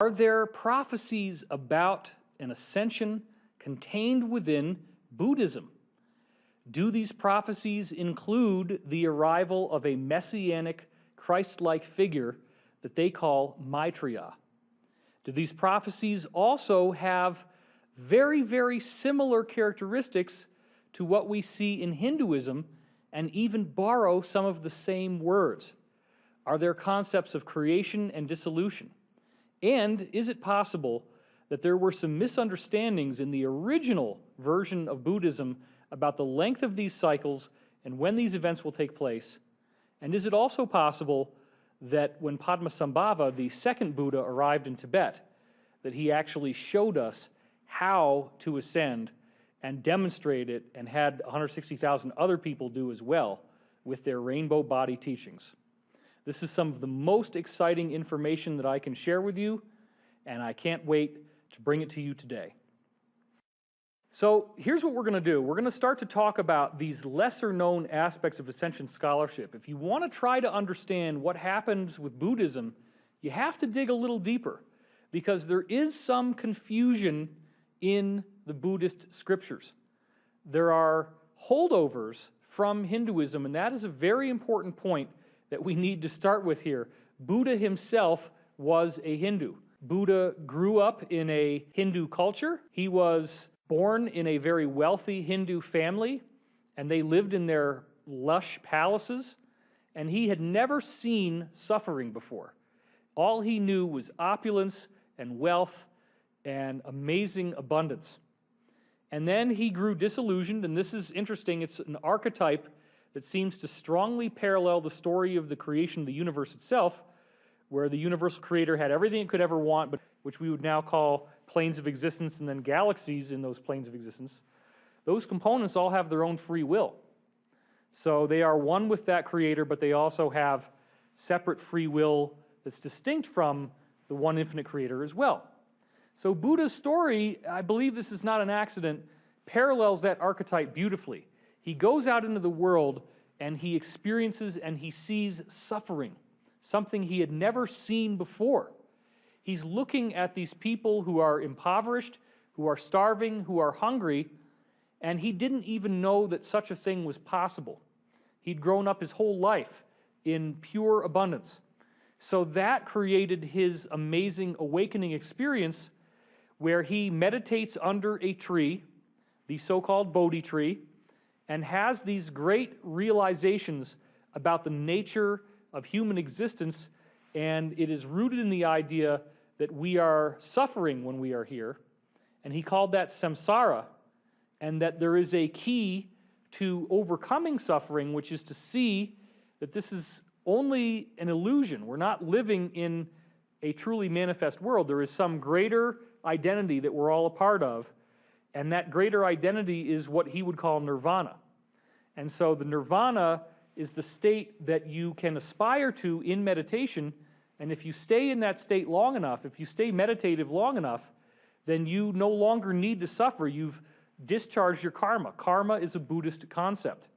Are there prophecies about an ascension contained within Buddhism? Do these prophecies include the arrival of a messianic, Christ-like figure that they call Maitreya? Do these prophecies also have very, very similar characteristics to what we see in Hinduism and even borrow some of the same words? Are there concepts of creation and dissolution? And is it possible that there were some misunderstandings in the original version of Buddhism about the length of these cycles and when these events will take place? And is it also possible that when Padmasambhava, the second Buddha, arrived in Tibet, that he actually showed us how to ascend and demonstrate it, and had 160,000 other people do as well with their rainbow body teachings? This is some of the most exciting information that I can share with you, and I can't wait to bring it to you today. So here's what we're going to do. We're going to start to talk about these lesser-known aspects of Ascension scholarship. If you want to try to understand what happens with Buddhism, you have to dig a little deeper, because there is some confusion in the Buddhist scriptures. There are holdovers from Hinduism, and that is a very important point that we need to start with here. Buddha himself was a Hindu. Buddha grew up in a Hindu culture. He was born in a very wealthy Hindu family, and they lived in their lush palaces, and he had never seen suffering before. All he knew was opulence and wealth and amazing abundance. And then he grew disillusioned, and this is interesting. It's an archetype that seems to strongly parallel the story of the creation of the universe itself, where the universal creator had everything it could ever want, but which we would now call planes of existence, and then galaxies in those planes of existence. Those components all have their own free will. So they are one with that creator, but they also have separate free will that's distinct from the one infinite creator as well. So Buddha's story, I believe this is not an accident, parallels that archetype beautifully. He goes out into the world and he experiences and he sees suffering, something he had never seen before. He's looking at these people who are impoverished, who are starving, who are hungry, and he didn't even know that such a thing was possible. He'd grown up his whole life in pure abundance. So that created his amazing awakening experience, where he meditates under a tree, the so-called Bodhi tree, and has these great realizations about the nature of human existence, and it is rooted in the idea that we are suffering when we are here, and he called that samsara, and that there is a key to overcoming suffering, which is to see that this is only an illusion. We're not living in a truly manifest world. There is some greater identity that we're all a part of, and that greater identity is what he would call nirvana. And so the nirvana is the state that you can aspire to in meditation, and if you stay in that state long enough, if you stay meditative long enough, then you no longer need to suffer. You've discharged your karma. Karma is a Buddhist concept.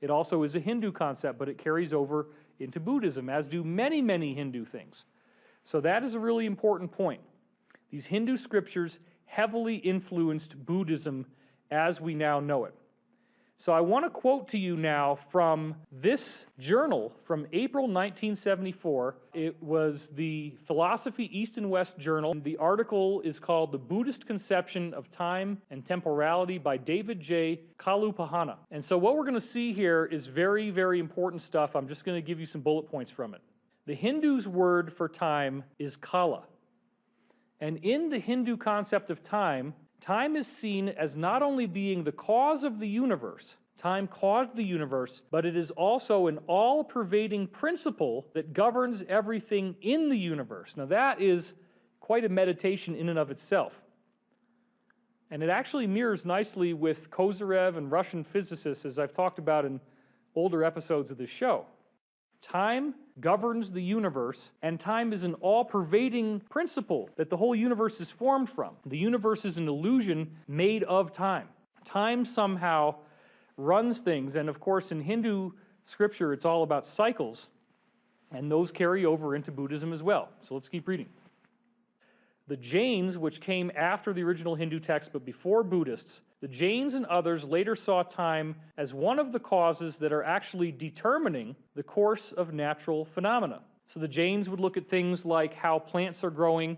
It also is a Hindu concept, but it carries over into Buddhism, as do many, many Hindu things. So that is a really important point. These Hindu scriptures heavily influenced Buddhism as we now know it. So I want to quote to you now from this journal from April 1974. It was the Philosophy East and West Journal. The article is called "The Buddhist Conception of Time and Temporality" by David J. Kalupahana. And so what we're going to see here is very, very important stuff. I'm just going to give you some bullet points from it. The Hindus' word for time is kala. And in the Hindu concept of time, time is seen as not only being the cause of the universe, time caused the universe, but it is also an all-pervading principle that governs everything in the universe. Now that is quite a meditation in and of itself. And it actually mirrors nicely with Kozyrev and Russian physicists, as I've talked about in older episodes of this show. Time governs the universe, and time is an all-pervading principle that the whole universe is formed from. The universe is an illusion made of time. Time somehow runs things, and of course in Hindu scripture it's all about cycles, and those carry over into Buddhism as well. So let's keep reading. The Jains, which came after the original Hindu text but before Buddhists, the Jains and others later saw time as one of the causes that are actually determining the course of natural phenomena. So the Jains would look at things like how plants are growing,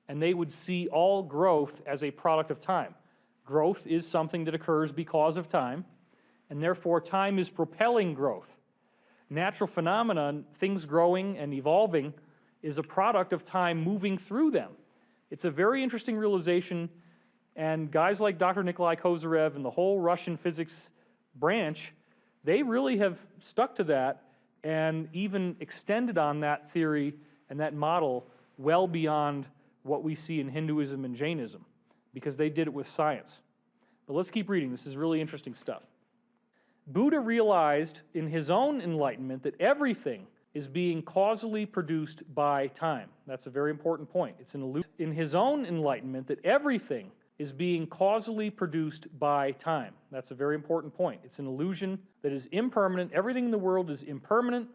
and they would see all growth as a product of time. Growth is something that occurs because of time, and therefore time is propelling growth. Natural phenomena, things growing and evolving, is a product of time moving through them. It's a very interesting realization, and guys like Dr. Nikolai Kozyrev and the whole Russian physics branch, they really have stuck to that and even extended on that theory and that model well beyond what we see in Hinduism and Jainism, because they did it with science. But let's keep reading. This is really interesting stuff. Buddha realized in his own enlightenment that everything is being causally produced by time. That's a very important point. It's an illusion. In his own enlightenment that everything is being causally produced by time. That's a very important point. It's an illusion that is impermanent. Everything in the world is impermanent.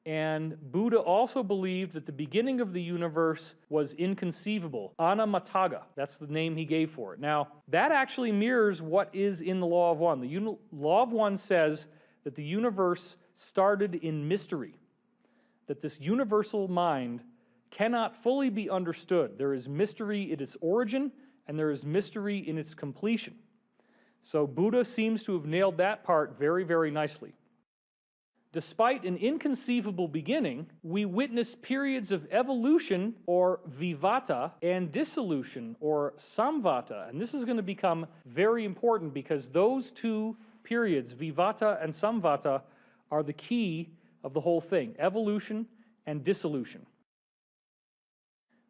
And Buddha also believed that the beginning of the universe was inconceivable. Anamataga, that's the name he gave for it. Now, that actually mirrors what is in the Law of One. The Law of One says that the universe started in mystery, that this universal mind cannot fully be understood. There is mystery in its origin, and there is mystery in its completion. So Buddha seems to have nailed that part very, very nicely. Despite an inconceivable beginning, we witness periods of evolution, or vivata, and dissolution, or samvata. And this is going to become very important because those two periods, vivata and samvata, are the key of the whole thing, evolution and dissolution.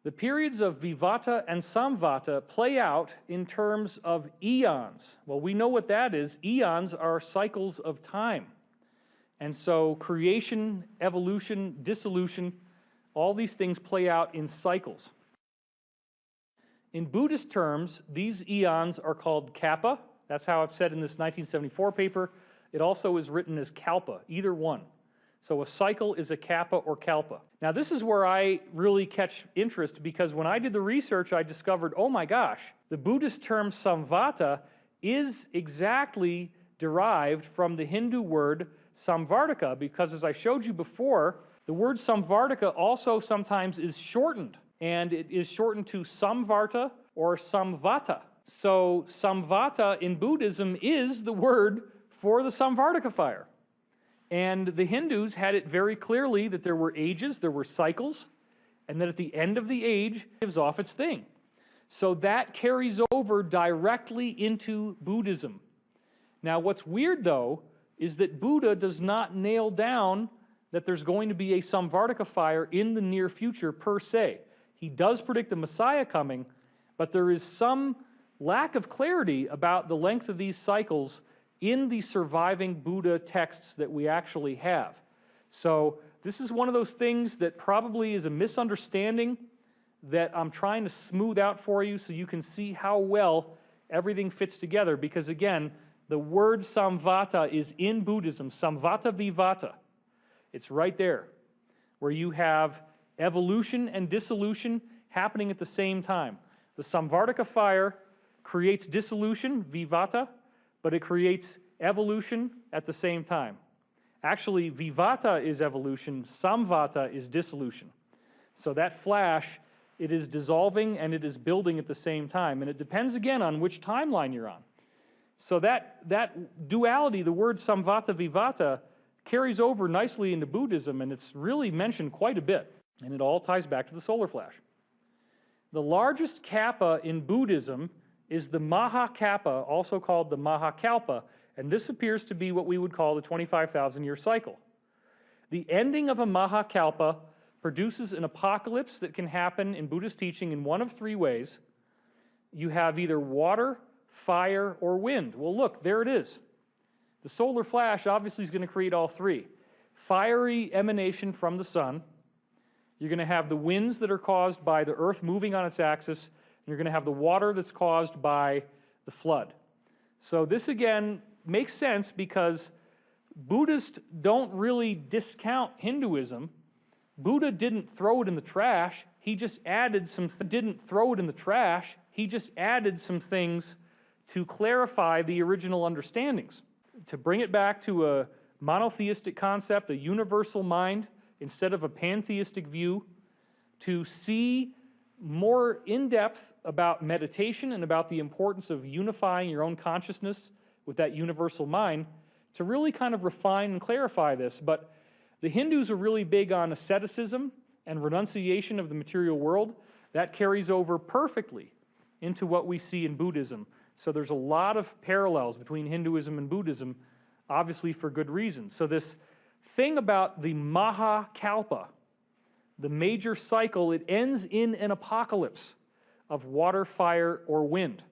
The periods of vivata and samvata play out in terms of eons. Well, we know what that is. Eons are cycles of time. And so creation, evolution, dissolution, all these things play out in cycles. In Buddhist terms, these eons are called kappa. That's how it's said in this 1974 paper. It also is written as kalpa, either one. So a cycle is a kappa or kalpa. Now this is where I really catch interest, because when I did the research, I discovered, oh my gosh, the Buddhist term samvata is exactly derived from the Hindu word samvartaka, because as I showed you before, the word samvartaka also sometimes is shortened, and it is shortened to samvarta or samvata. So samvata in Buddhism is the word for the samvartaka fire. And the Hindus had it very clearly that there were ages, there were cycles, and that at the end of the age, it gives off its thing. So that carries over directly into Buddhism. Now what's weird though, is that Buddha does not nail down that there's going to be a samvartaka fire in the near future per se. He does predict a Messiah coming, but there is some lack of clarity about the length of these cycles in the surviving Buddha texts that we actually have. So this is one of those things that probably is a misunderstanding that I'm trying to smooth out for you so you can see how well everything fits together, because again, the word samvata is in Buddhism, samvata vivata. It's right there, where you have evolution and dissolution happening at the same time. The samvartaka fire creates dissolution, vivata, but it creates evolution at the same time. Actually, vivata is evolution, samvata is dissolution. So that flash, it is dissolving and it is building at the same time. And it depends again on which timeline you're on. So that duality, the word samvata vivata, carries over nicely into Buddhism, and it's really mentioned quite a bit. And it all ties back to the solar flash. The largest kappa in Buddhism is the Mahakappa, also called the Mahakalpa, and this appears to be what we would call the 25,000-year cycle. The ending of a Mahakalpa produces an apocalypse that can happen in Buddhist teaching in one of three ways. You have either water, fire, or wind. Well, look, there it is. The solar flash obviously is going to create all three. Fiery emanation from the sun. You're going to have the winds that are caused by the earth moving on its axis. And you're going to have the water that's caused by the flood. So this, again, makes sense because Buddhists don't really discount Hinduism. Buddha didn't throw it in the trash. he just added didn't throw it in the trash. He just added some things to clarify the original understandings, to bring it back to a monotheistic concept, a universal mind, instead of a pantheistic view, to see more in depth about meditation and about the importance of unifying your own consciousness with that universal mind, to really kind of refine and clarify this. But the Hindus are really big on asceticism and renunciation of the material world. That carries over perfectly into what we see in Buddhism. So there's a lot of parallels between Hinduism and Buddhism, obviously for good reason. So this thing about the Mahakalpa, the major cycle, it ends in an apocalypse of water, fire, or wind.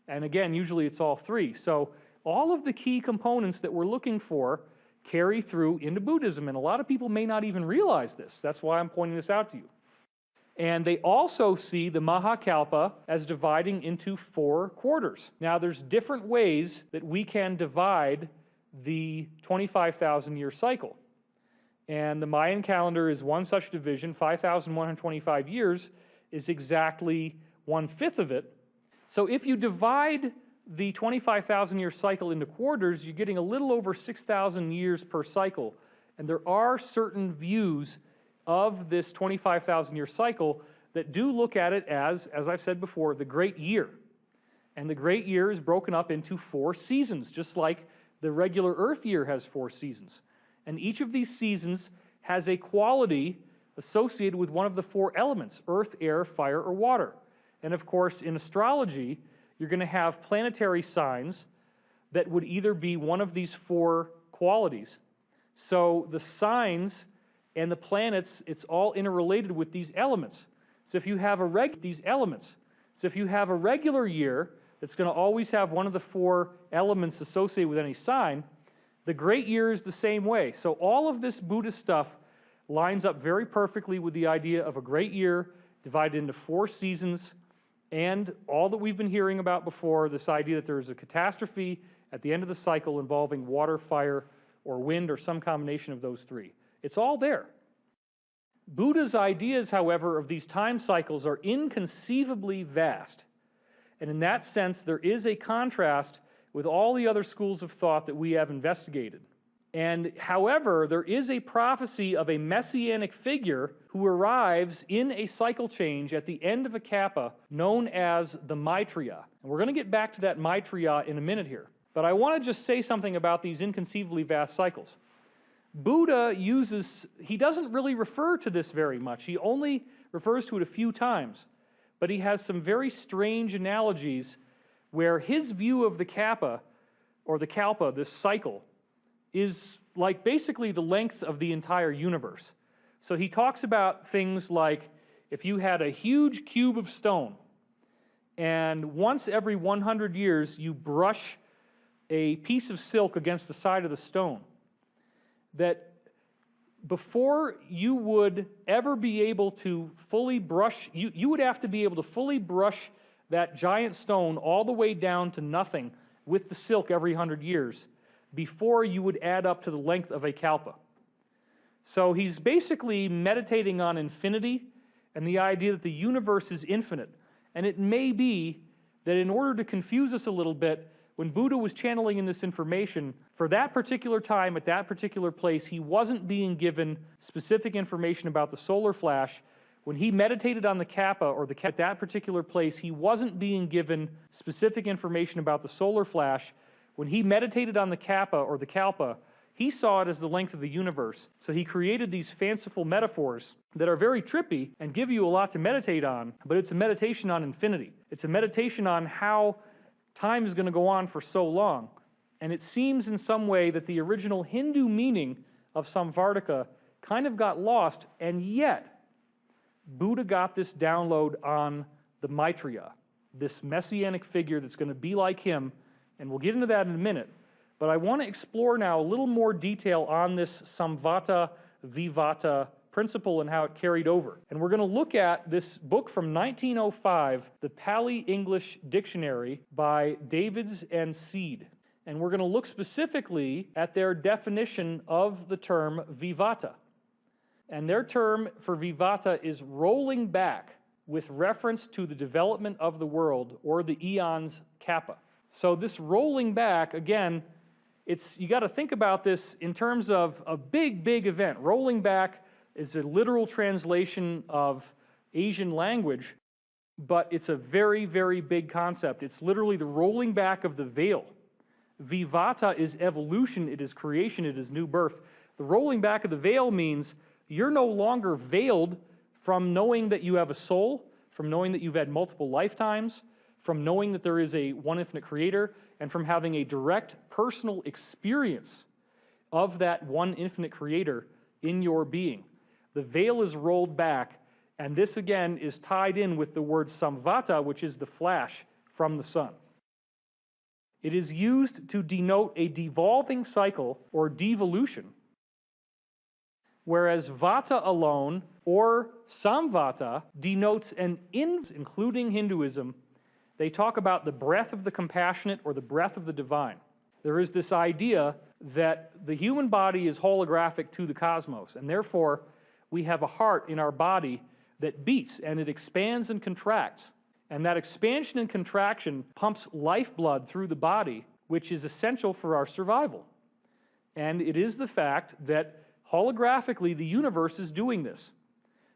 And again, usually it's all three. So all of the key components that we're looking for carry through into Buddhism, and a lot of people may not even realize this. That's why I'm pointing this out to you. And they also see the Mahakalpa as dividing into 4 quarters. Now, there's different ways that we can divide the 25,000-year cycle. And the Mayan calendar is one such division. 5,125 years is exactly 1/5 of it. So if you divide the 25,000-year cycle into quarters, you're getting a little over 6,000 years per cycle. And there are certain views of this 25,000-year cycle that do look at it as I've said before, the great year. And the great year is broken up into 4 seasons, just like the regular Earth year has 4 seasons. And each of these seasons has a quality associated with one of the 4 elements: earth, air, fire, or water. And of course, in astrology, you're going to have planetary signs that would either be one of these 4 qualities. So the signs and the planets, it's all interrelated with these elements. So if you have a regular year that's going to always have one of the 4 elements associated with any sign, the great year is the same way. So all of this Buddhist stuff lines up very perfectly with the idea of a great year divided into 4 seasons, and all that we've been hearing about before, this idea that there's a catastrophe at the end of the cycle involving water, fire, or wind, or some combination of those 3. It's all there. Buddha's ideas, however, of these time cycles are inconceivably vast. And in that sense, there is a contrast with all the other schools of thought that we have investigated. And however, there is a prophecy of a messianic figure who arrives in a cycle change at the end of a kappa known as the Maitreya. And we're going to get back to that Maitreya in a minute here. But I want to just say something about these inconceivably vast cycles. Buddha he doesn't really refer to this very much. He only refers to it a few times. But he has some very strange analogies where his view of the kappa, or the kalpa, this cycle, is like basically the length of the entire universe. So he talks about things like if you had a huge cube of stone, and once every 100 years you brush a piece of silk against the side of the stone, that before you would ever be able to fully brush, you would have to be able to fully brush that giant stone all the way down to nothing with the silk every 100 years before you would add up to the length of a kalpa. So he's basically meditating on infinity and the idea that the universe is infinite. And it may be that in order to confuse us a little bit, when Buddha was channeling in this information, for that particular time, at that particular place, he wasn't being given specific information about the solar flash. When he meditated on the kappa, at that particular place, he wasn't being given specific information about the solar flash. When he meditated on the kappa or the kalpa, he saw it as the length of the universe. So he created these fanciful metaphors that are very trippy and give you a lot to meditate on, but it's a meditation on infinity. It's a meditation on how time is going to go on for so long. And it seems in some way that the original Hindu meaning of Samvartaka kind of got lost, and yet Buddha got this download on the Maitreya, this messianic figure that's going to be like him, and we'll get into that in a minute. But I want to explore now a little more detail on this Samvata Vivata principle and how it carried over. And we're going to look at this book from 1905, the Pali English Dictionary by Davids and Seed. And we're going to look specifically at their definition of the term Vivata. And their term for vivata is rolling back with reference to the development of the world, or the eons kappa. So this rolling back, again, you got to think about this in terms of a big, big event. Rolling back is a literal translation of Asian language, but it's a very, very big concept. It's literally the rolling back of the veil. Vivata is evolution, it is creation, it is new birth. The rolling back of the veil means you're no longer veiled from knowing that you have a soul, from knowing that you've had multiple lifetimes, from knowing that there is a one infinite creator, and from having a direct personal experience of that one infinite creator in your being. The veil is rolled back, and this again is tied in with the word samvata, which is the flash from the sun. It is used to denote a devolving cycle or devolution, whereas vata alone, or samvata, denotes including Hinduism. They talk about the breath of the compassionate or the breath of the divine. There is this idea that the human body is holographic to the cosmos, and therefore we have a heart in our body that beats, and it expands and contracts. And that expansion and contraction pumps lifeblood through the body, which is essential for our survival. And it is the fact that holographically the universe is doing this.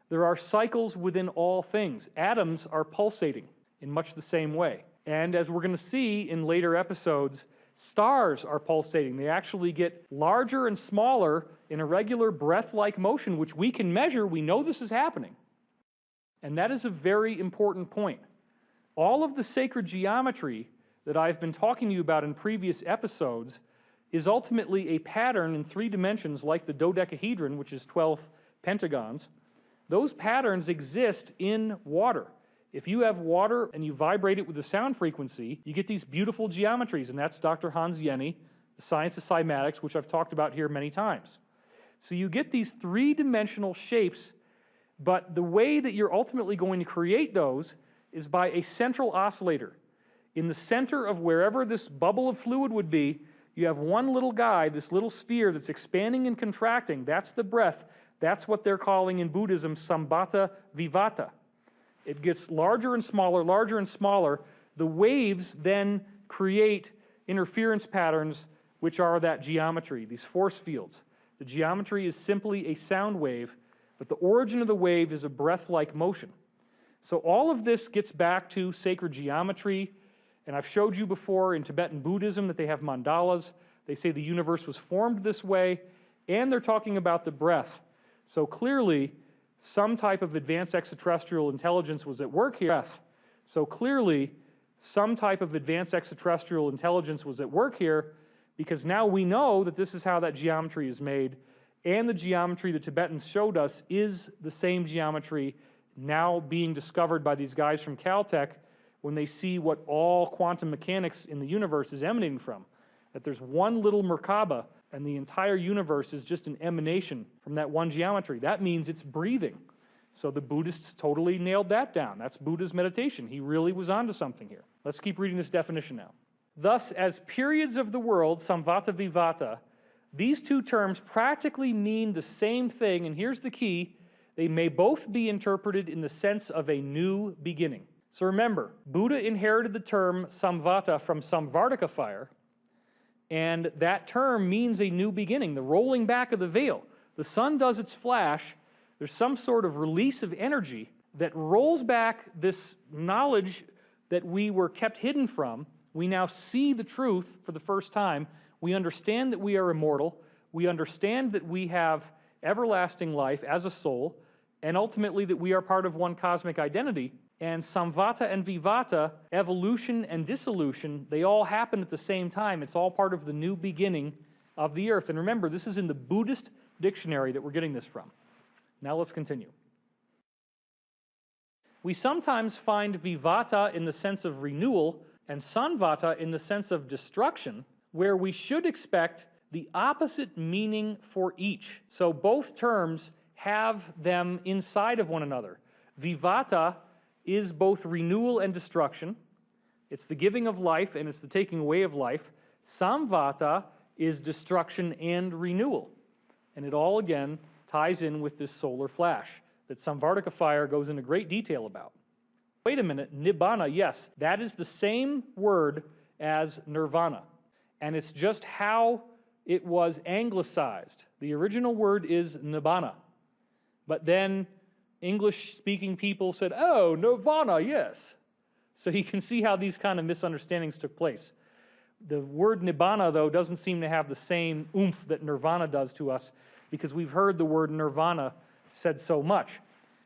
There are cycles within all things. Atoms are pulsating in much the same way. And as we're going to see in later episodes, stars are pulsating. They actually get larger and smaller in a regular breath-like motion, which we can measure. We know this is happening. And that is a very important point. All of the sacred geometry that I've been talking to you about in previous episodes is ultimately a pattern in 3 dimensions, like the dodecahedron, which is 12 pentagons. Those patterns exist in water. If you have water and you vibrate it with the sound frequency, you get these beautiful geometries, and that's Dr. Hans Jenny, the science of cymatics, which I've talked about here many times. So you get these 3-dimensional shapes, but the way that you're ultimately going to create those is by a central oscillator. In the center of wherever this bubble of fluid would be, you have one little guy, this little sphere that's expanding and contracting. That's the breath. That's what they're calling in Buddhism sambhata vivata. It gets larger and smaller, larger and smaller. The waves then create interference patterns, which are that geometry, these force fields. The geometry is simply a sound wave, but the origin of the wave is a breath-like motion. So all of this gets back to sacred geometry, and I've showed you before in Tibetan Buddhism that they have mandalas. They say the universe was formed this way, and they're talking about the breath. So clearly, some type of advanced extraterrestrial intelligence was at work here. So clearly, some type of advanced extraterrestrial intelligence was at work here, because now we know that this is how that geometry is made, and the geometry the Tibetans showed us is the same geometry now being discovered by these guys from Caltech when they see what all quantum mechanics in the universe is emanating from. That there's one little Merkaba, and the entire universe is just an emanation from that one geometry. That means it's breathing. So the Buddhists totally nailed that down. That's Buddha's meditation. He really was onto something here. Let's keep reading this definition now. Thus, as periods of the world, samvata vivata, these 2 terms practically mean the same thing, and here's the key: they may both be interpreted in the sense of a new beginning. So remember, Buddha inherited the term samvata from Samvartika fire, and that term means a new beginning, the rolling back of the veil. The sun does its flash, there's some sort of release of energy that rolls back this knowledge that we were kept hidden from. We now see the truth for the first time. We understand that we are immortal. We understand that we have everlasting life as a soul, and ultimately that we are part of one cosmic identity. And samvata and vivata, evolution and dissolution, they all happen at the same time. It's all part of the new beginning of the earth. And remember, this is in the Buddhist dictionary that we're getting this from. Now let's continue. We sometimes find vivata in the sense of renewal and samvata in the sense of destruction, where we should expect the opposite meaning for each. So both terms have them inside of one another. Vivata is both renewal and destruction. It's the giving of life and it's the taking away of life. Samvata is destruction and renewal. And it all, again, ties in with this solar flash that Samvartaka fire goes into great detail about. Wait a minute, Nibbana, yes, that is the same word as nirvana. And it's just how it was anglicized. The original word is nibbana. But then English-speaking people said, oh, nirvana, yes. So you can see how these kind of misunderstandings took place. The word nibbana, though, doesn't seem to have the same oomph that nirvana does to us because we've heard the word nirvana said so much.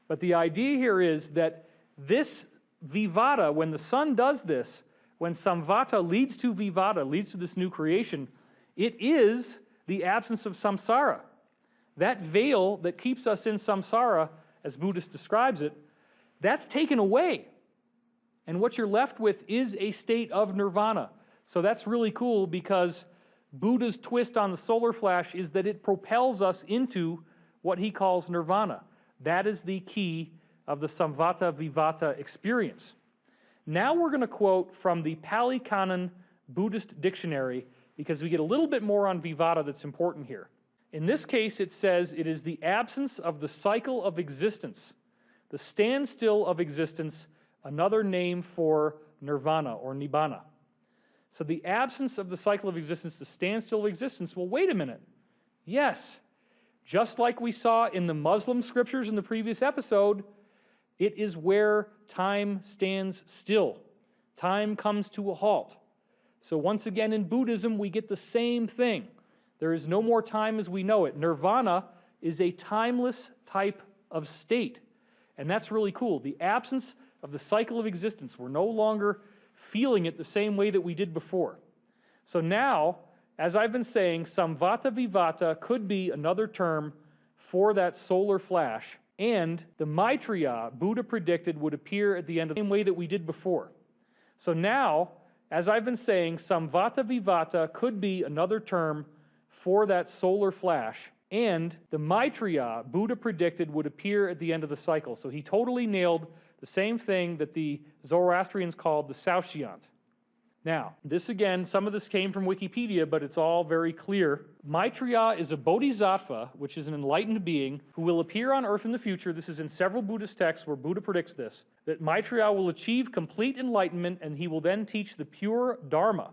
But the idea here is that this vivada, when the sun does this, when samvata leads to vivada, leads to this new creation, it is the absence of samsara. That veil that keeps us in samsara, as Buddhist describes it, that's taken away. And what you're left with is a state of nirvana. So that's really cool because Buddha's twist on the solar flash is that it propels us into what he calls nirvana. That is the key of the samvata vivata experience. Now we're going to quote from the Pali Canon Buddhist Dictionary because we get a little bit more on vivata that's important here. In this case, it says it is the absence of the cycle of existence, the standstill of existence, another name for nirvana or nibbana. So the absence of the cycle of existence, the standstill of existence, well, wait a minute. Yes, just like we saw in the Muslim scriptures in the previous episode, it is where time stands still. Time comes to a halt. So once again in Buddhism, we get the same thing. There is no more time as we know it. Nirvana is a timeless type of state. And that's really cool. The absence of the cycle of existence. We're no longer feeling it the same way that we did before. So now, as I've been saying, samvata vivata could be another term for that solar flash. And the Maitreya, Buddha predicted, would appear at the end of the same way that we did before. So now, as I've been saying, samvata vivata could be another term for that solar flash. And the Maitreya, Buddha predicted, would appear at the end of the cycle. So he totally nailed the same thing that the Zoroastrians called the Saoshyant. Now, this again, some of this came from Wikipedia, but it's all very clear. Maitreya is a bodhisattva, which is an enlightened being, who will appear on earth in the future. This is in several Buddhist texts where Buddha predicts this, that Maitreya will achieve complete enlightenment and he will then teach the pure Dharma.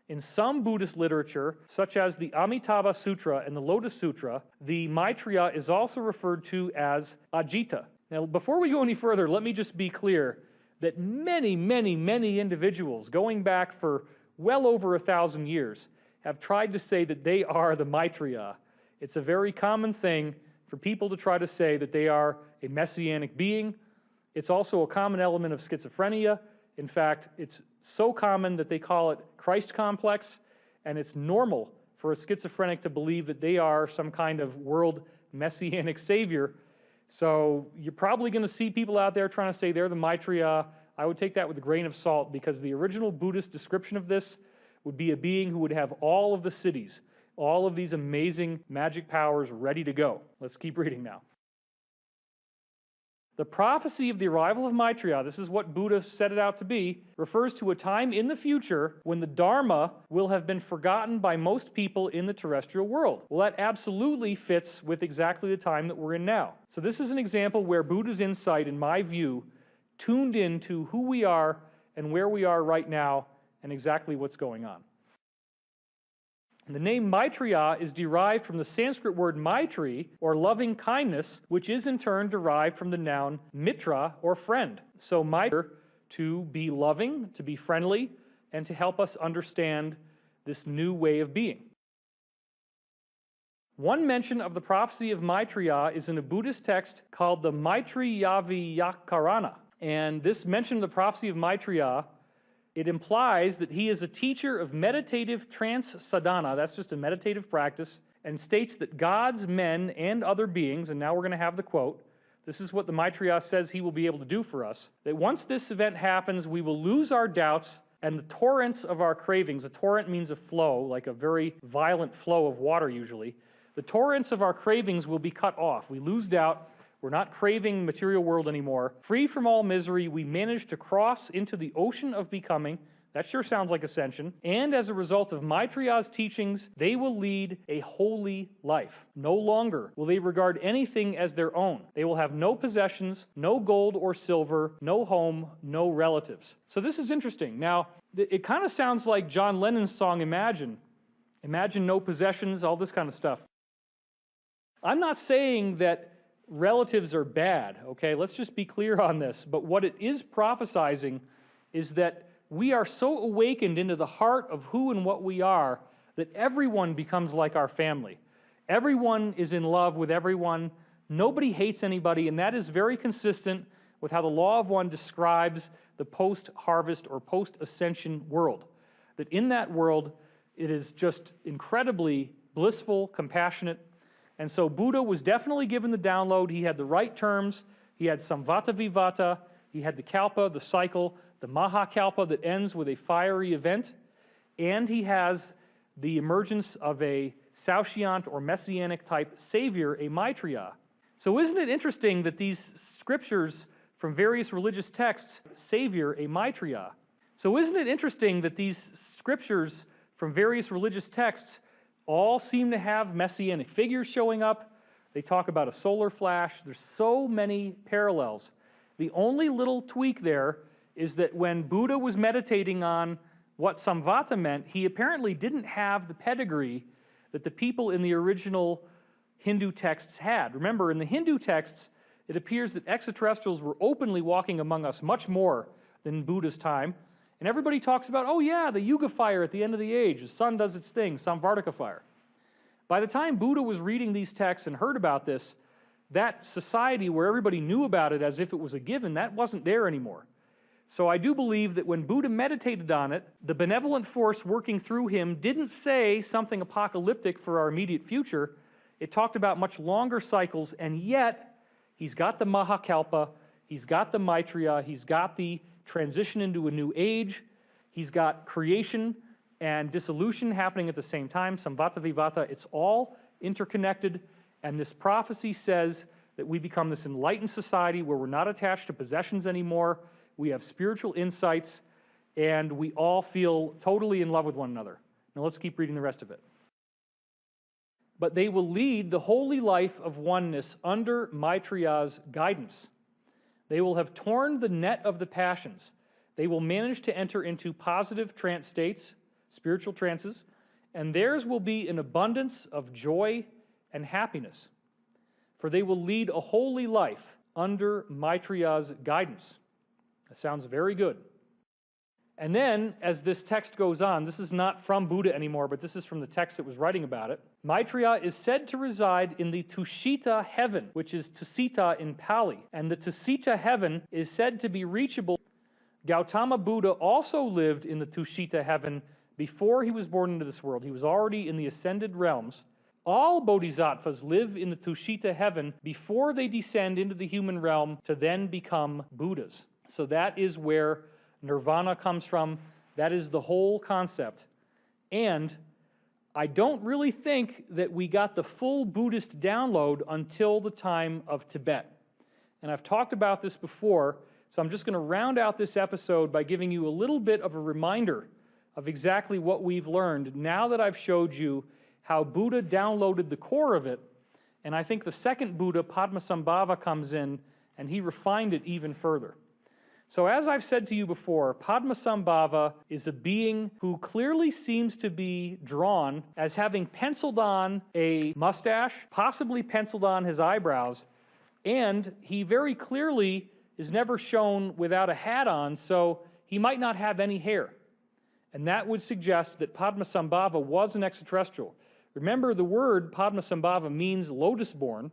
In some Buddhist literature, such as the Amitabha Sutra and the Lotus Sutra, the Maitreya is also referred to as Ajita. Now, before we go any further, let me just be clear that many individuals, going back for well over 1,000 years, have tried to say that they are the Maitreya. It's a very common thing for people to try to say that they are a messianic being. It's also a common element of schizophrenia. In fact, it's so common that they call it Christ complex, and it's normal for a schizophrenic to believe that they are some kind of world messianic savior. So you're probably going to see people out there trying to say they're the Maitreya. I would take that with a grain of salt because the original Buddhist description of this would be a being who would have all of the cities, all of these amazing magic powers ready to go. Let's keep reading now. The prophecy of the arrival of Maitreya, this is what Buddha set it out to be, refers to a time in the future when the Dharma will have been forgotten by most people in the terrestrial world. Well, that absolutely fits with exactly the time that we're in now. So this is an example where Buddha's insight, in my view, tuned into who we are and where we are right now and exactly what's going on. And the name Maitreya is derived from the Sanskrit word Maitri, or loving kindness, which is in turn derived from the noun mitra, or friend. So Maitri, to be loving, to be friendly, and to help us understand this new way of being. One mention of the prophecy of Maitreya is in a Buddhist text called the Maitreyavyakarana. And this mention of the prophecy of Maitreya, it implies that he is a teacher of meditative trance sadhana, that's just a meditative practice, and states that gods, men, and other beings, and now we're going to have the quote, this is what the Maitreya says he will be able to do for us, that once this event happens, we will lose our doubts and the torrents of our cravings. A torrent means a flow, like a very violent flow of water usually. The torrents of our cravings will be cut off. We lose doubt. We're not craving material world anymore. Free from all misery, we manage to cross into the ocean of becoming, That sure sounds like ascension. And as a result of Maitreya's teachings, they will lead a holy life. No longer will they regard anything as their own. They will have no possessions, no gold or silver, no home, no relatives. So this is interesting. Now, it kind of sounds like John Lennon's song, Imagine. Imagine no possessions, all this kind of stuff. I'm not saying that relatives are bad, okay? Let's just be clear on this. But what it is prophesizing is that we are so awakened into the heart of who and what we are that everyone becomes like our family. Everyone is in love with everyone. Nobody hates anybody, and that is very consistent with how the Law of One describes the post-harvest or post-ascension world. That in that world, it is just incredibly blissful, compassionate. And so Buddha was definitely given the download. He had the right terms. He had Samvata Vivata. He had the Kalpa, the cycle, the Mahakalpa that ends with a fiery event. And he has the emergence of a Saoshyant or Messianic type savior, a Maitreya. So isn't it interesting that these scriptures from various religious texts, savior, a Maitreya? So isn't it interesting that these scriptures from various religious texts all seem to have Messianic figures showing up? They talk about a solar flash. There's so many parallels. The only little tweak there is that when Buddha was meditating on what Samvata meant, he apparently didn't have the pedigree that the people in the original Hindu texts had. Remember, in the Hindu texts, it appears that extraterrestrials were openly walking among us much more than in Buddha's time. And everybody talks about, oh yeah, the Yuga fire at the end of the age. The sun does its thing, Samvartika fire. By the time Buddha was reading these texts and heard about this, that society where everybody knew about it as if it was a given, that wasn't there anymore. So I do believe that when Buddha meditated on it, the benevolent force working through him didn't say something apocalyptic for our immediate future. It talked about much longer cycles, and yet he's got the Mahakalpa, he's got the Maitreya, he's got the transition into a new age, he's got creation and dissolution happening at the same time, Samvata Vivata. It's all interconnected, and this prophecy says that we become this enlightened society where we're not attached to possessions anymore. We have spiritual insights, and we all feel totally in love with one another. Now let's keep reading the rest of it. But they will lead the holy life of oneness under Maitreya's guidance. They will have torn the net of the passions. They will manage to enter into positive trance states, spiritual trances, and theirs will be an abundance of joy and happiness. For they will lead a holy life under Maitreya's guidance. That sounds very good. And then, as this text goes on, this is not from Buddha anymore, but this is from the text that was writing about it. Maitreya is said to reside in the Tushita heaven, which is Tusita in Pali. And the Tusita heaven is said to be reachable. Gautama Buddha also lived in the Tushita heaven before he was born into this world. He was already in the ascended realms. All bodhisattvas live in the Tushita heaven before they descend into the human realm to then become Buddhas. So that is where nirvana comes from. That is the whole concept. And I don't really think that we got the full Buddhist download until the time of Tibet. And I've talked about this before, so I'm just going to round out this episode by giving you a little bit of a reminder of exactly what we've learned now that I've showed you how Buddha downloaded the core of it. And I think the second Buddha, Padmasambhava, comes in and he refined it even further. So as I've said to you before, Padmasambhava is a being who clearly seems to be drawn as having penciled on a mustache, possibly penciled on his eyebrows, and he very clearly is never shown without a hat on, so he might not have any hair. And that would suggest that Padmasambhava was an extraterrestrial. Remember, the word Padmasambhava means lotus-born,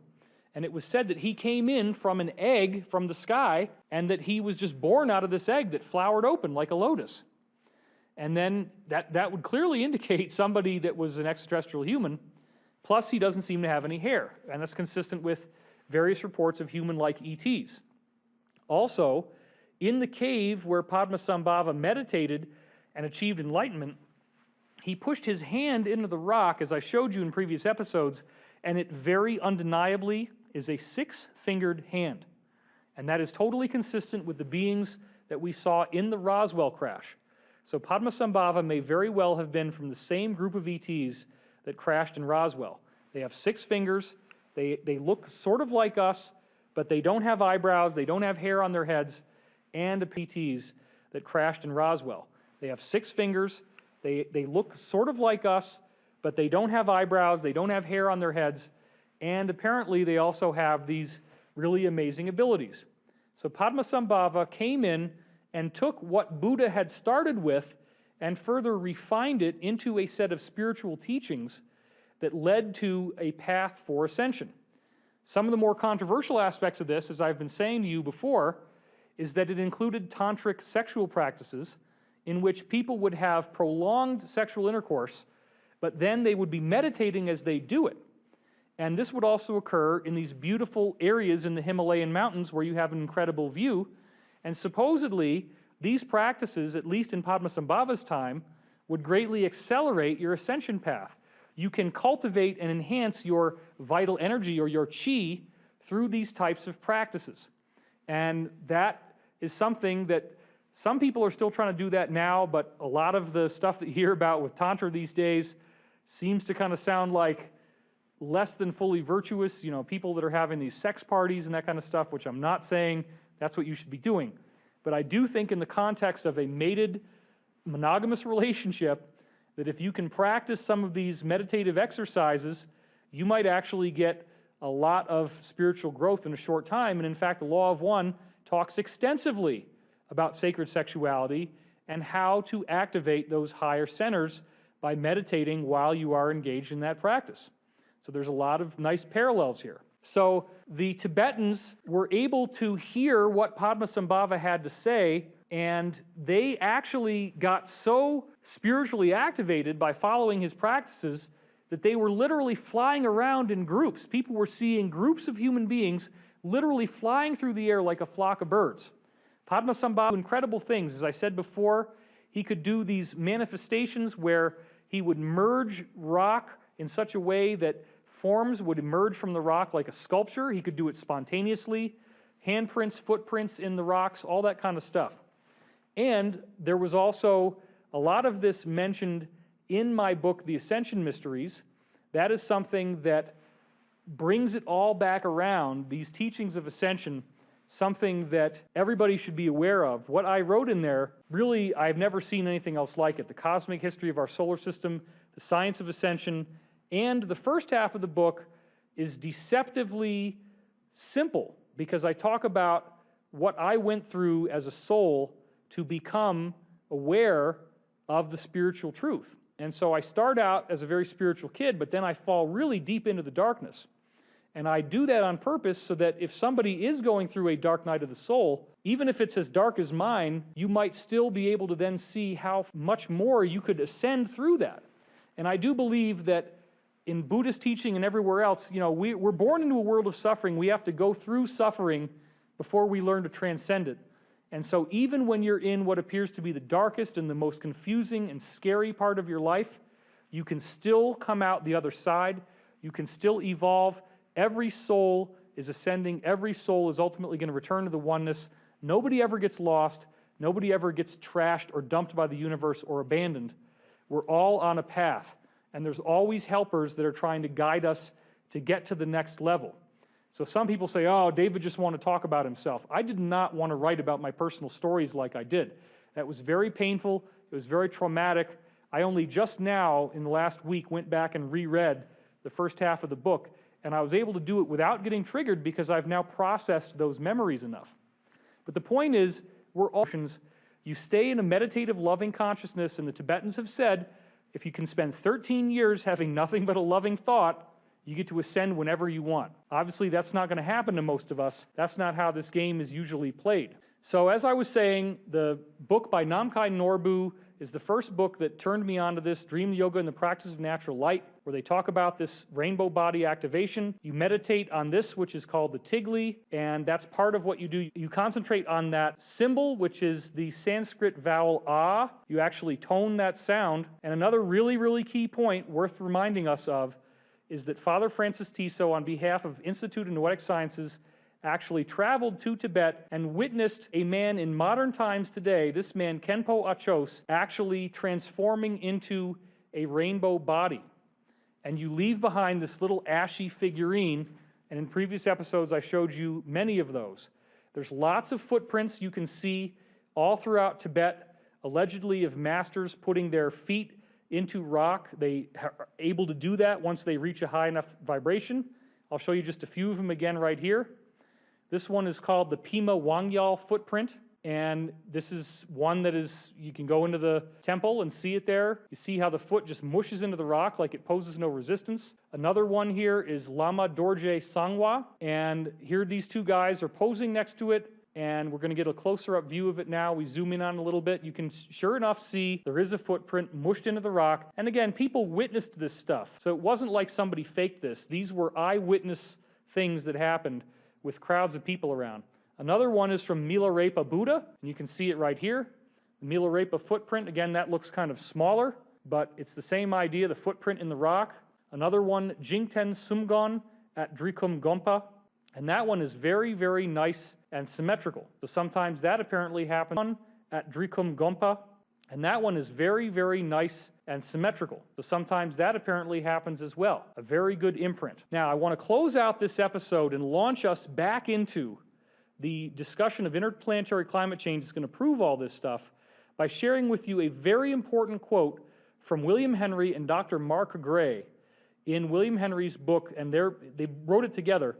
and it was said that he came in from an egg from the sky, and that he was just born out of this egg that flowered open like a lotus. And then that would clearly indicate somebody that was an extraterrestrial human, plus he doesn't seem to have any hair, and that's consistent with various reports of human-like ETs. Also, in the cave where Padmasambhava meditated and achieved enlightenment, he pushed his hand into the rock, as I showed you in previous episodes, and it very undeniably is a six-fingered hand. And that is totally consistent with the beings that we saw in the Roswell crash. So Padmasambhava may very well have been from the same group of ETs that crashed in Roswell. They have 6 fingers, they look sort of like us, but they don't have eyebrows, they don't have hair on their heads, and the ETs that crashed in Roswell. They have 6 fingers, they look sort of like us, but they don't have eyebrows, they don't have hair on their heads, and apparently they also have these really amazing abilities. So Padmasambhava came in and took what Buddha had started with and further refined it into a set of spiritual teachings that led to a path for ascension. Some of the more controversial aspects of this, as I've been saying to you before, is that it included tantric sexual practices in which people would have prolonged sexual intercourse, but then they would be meditating as they do it. And this would also occur in these beautiful areas in the Himalayan mountains where you have an incredible view. And supposedly, these practices, at least in Padmasambhava's time, would greatly accelerate your ascension path. You can cultivate and enhance your vital energy or your chi through these types of practices. And that is something that some people are still trying to do that now, but a lot of the stuff that you hear about with Tantra these days seems to kind of sound like less than fully virtuous, people that are having these sex parties and that kind of stuff, which I'm not saying that's what you should be doing. But I do think in the context of a mated, monogamous relationship, that if you can practice some of these meditative exercises, you might actually get a lot of spiritual growth in a short time. And in fact, the Law of One talks extensively about sacred sexuality and how to activate those higher centers by meditating while you are engaged in that practice. So there's a lot of nice parallels here. So the Tibetans were able to hear what Padmasambhava had to say, and they actually got so spiritually activated by following his practices that they were literally flying around in groups. People were seeing groups of human beings literally flying through the air like a flock of birds. Padmasambhava did incredible things. As I said before, he could do these manifestations where he would merge rock in such a way that forms would emerge from the rock like a sculpture. He could do it spontaneously, handprints, footprints in the rocks, all that kind of stuff. And there was also a lot of this mentioned in my book, The Ascension Mysteries. That is something that brings it all back around, these teachings of ascension, something that everybody should be aware of. What I wrote in there, really, I've never seen anything else like it. The cosmic history of our solar system, the science of ascension, and the first half of the book is deceptively simple because I talk about what I went through as a soul to become aware of the spiritual truth. And so I start out as a very spiritual kid, but then I fall really deep into the darkness. And I do that on purpose so that if somebody is going through a dark night of the soul, even if it's as dark as mine, you might still be able to then see how much more you could ascend through that. And I do believe that in Buddhist teaching and everywhere else, we're born into a world of suffering. We have to go through suffering before we learn to transcend it. And so even when you're in what appears to be the darkest and the most confusing and scary part of your life, you can still come out the other side. You can still evolve. Every soul is ascending. Every soul is ultimately going to return to the oneness. Nobody ever gets lost. Nobody ever gets trashed or dumped by the universe or abandoned. We're all on a path. And there's always helpers that are trying to guide us to get to the next level. So some people say, oh, David just wanted to talk about himself. I did not want to write about my personal stories like I did. That was very painful. It was very traumatic. I only just now, in the last week, went back and reread the first half of the book, and I was able to do it without getting triggered because I've now processed those memories enough. But the point is, we're all emotions. You stay in a meditative, loving consciousness, and the Tibetans have said, if you can spend 13 years having nothing but a loving thought, you get to ascend whenever you want. Obviously, that's not going to happen to most of us. That's not how this game is usually played. So as I was saying, the book by Namkhai Norbu is the first book that turned me onto this, Dream Yoga and the Practice of Natural Light, where they talk about this rainbow body activation. You meditate on this, which is called the Tigli, and that's part of what you do. You concentrate on that symbol, which is the Sanskrit vowel ah. You actually tone that sound. And another really, really key point worth reminding us of is that Father Francis Tiso, on behalf of Institute of Noetic Sciences actually traveled to Tibet and witnessed a man in modern times today, this man, Khenpo Achos, actually transforming into a rainbow body. And you leave behind this little ashy figurine, and in previous episodes I showed you many of those. There's lots of footprints you can see all throughout Tibet, allegedly of masters putting their feet into rock. They are able to do that once they reach a high enough vibration. I'll show you just a few of them again right here. This one is called the Pima Wangyal footprint, and this is one that is, you can go into the temple and see it there. You see how the foot just mushes into the rock like it poses no resistance. Another one here is Lama Dorje Sangwa, and here these two guys are posing next to it, and we're going to get a closer up view of it now. We zoom in on it a little bit. You can sure enough see there is a footprint mushed into the rock, and again, people witnessed this stuff. So it wasn't like somebody faked this. These were eyewitness things that happened with crowds of people around. Another one is from Milarepa Buddha, and you can see it right here. The Milarepa footprint, again, that looks kind of smaller, but it's the same idea, the footprint in the rock. Another one, Jingten Sumgon at Drikum Gompa, and that one is very, very nice and symmetrical. So sometimes that apparently happens at Drikum Gompa, and that one is very, very nice and symmetrical. So sometimes that apparently happens as well. A very good imprint. Now, I want to close out this episode and launch us back into the discussion of interplanetary climate change is going to prove all this stuff by sharing with you a very important quote from William Henry and Dr. Mark Gray in William Henry's book, and they wrote it together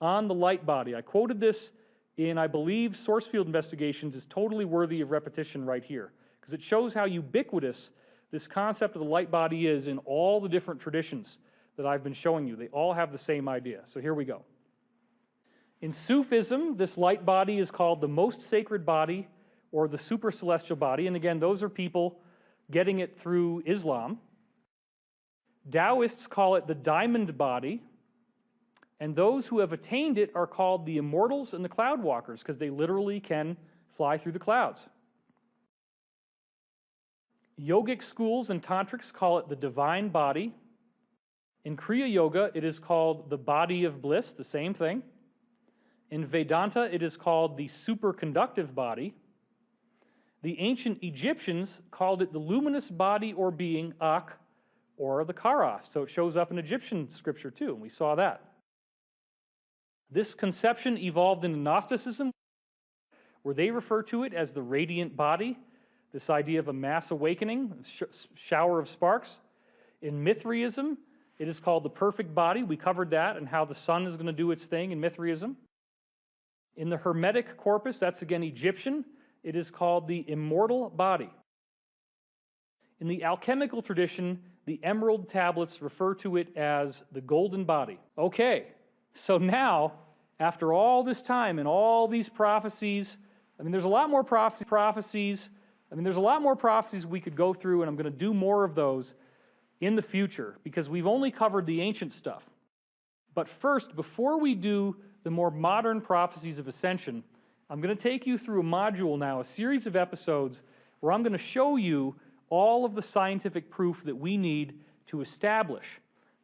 on the light body. I quoted this in, I believe, Source Field Investigations. Is totally worthy of repetition right here, because it shows how ubiquitous this concept of the light body is in all the different traditions that I've been showing you. They all have the same idea. So here we go. In Sufism, this light body is called the most sacred body, or the super celestial body, and again, those are people getting it through Islam. Taoists call it the diamond body, and those who have attained it are called the immortals and the cloud walkers, because they literally can fly through the clouds. Yogic schools and tantrics call it the divine body. In Kriya Yoga, it is called the body of bliss, the same thing. In Vedanta, it is called the superconductive body. The ancient Egyptians called it the luminous body or being, Ak, or the Karas. So it shows up in Egyptian scripture too, and we saw that. This conception evolved into Gnosticism, where they refer to it as the radiant body, this idea of a mass awakening, shower of sparks. In Mithraism, it is called the perfect body. We covered that and how the sun is going to do its thing in Mithraism. In the Hermetic corpus, that's again Egyptian, it is called the immortal body. In the alchemical tradition, the emerald tablets refer to it as the golden body. Okay, so now, after all this time and all these prophecies, there's a lot more prophecies. There's a lot more prophecies we could go through, and I'm going to do more of those in the future, because we've only covered the ancient stuff. But first, before we do the more modern prophecies of ascension, I'm going to take you through a module now, a series of episodes, where I'm going to show you all of the scientific proof that we need to establish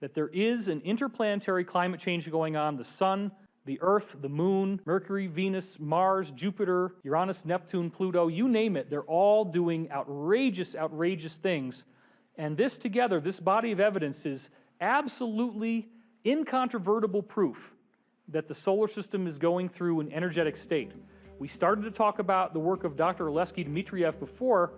that there is an interplanetary climate change going on. The sun, the Earth, the Moon, Mercury, Venus, Mars, Jupiter, Uranus, Neptune, Pluto, you name it, they're all doing outrageous, outrageous things. And this together, this body of evidence is absolutely incontrovertible proof that the solar system is going through an energetic state. We started to talk about the work of Dr. Alexei Dmitriev before,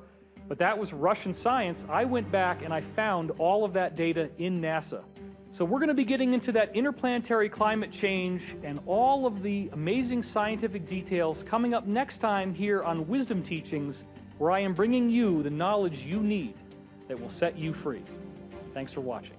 but that was Russian science. I went back and I found all of that data in NASA. So we're going to be getting into that interplanetary climate change and all of the amazing scientific details coming up next time here on Wisdom Teachings, where I am bringing you the knowledge you need that will set you free. Thanks for watching.